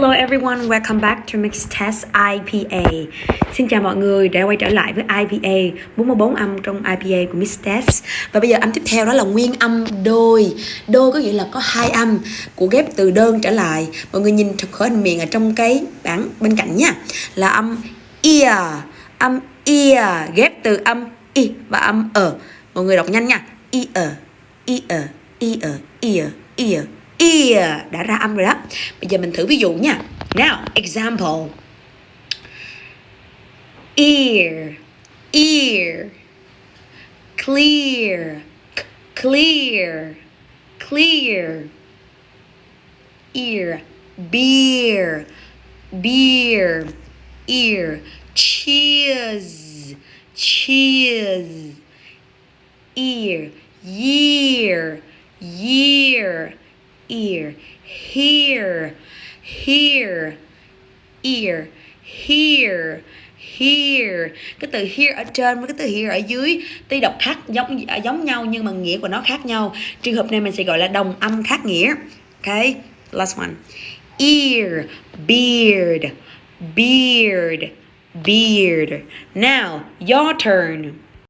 Hello everyone, welcome back to Mix Test IPA. Xin chào mọi người đã quay trở lại với IPA, 44 âm trong IPA của Mix Test. Và bây giờ âm tiếp theo đó là nguyên âm đôi. Đôi có nghĩa là có hai âm của ghép từ đơn trở lại. Mọi người nhìn khởi hình miệng ở trong cái bảng bên cạnh nha. Là âm âm ear ghép từ âm i và âm Mọi người đọc nhanh nha. Ear, đã ra âm rồi đó. Bây giờ mình thử ví dụ nha. Now, example. Ear, clear, ear, beer, ear, cheers, ear, year, ear, here, ear, here. Cái từ here ở trên với cái từ here ở dưới tuy đọc khác giống nhau nhưng mà nghĩa của nó khác nhau. Trường hợp này mình sẽ gọi là đồng âm khác nghĩa. Okay, last one. Ear, beard. Now, your turn.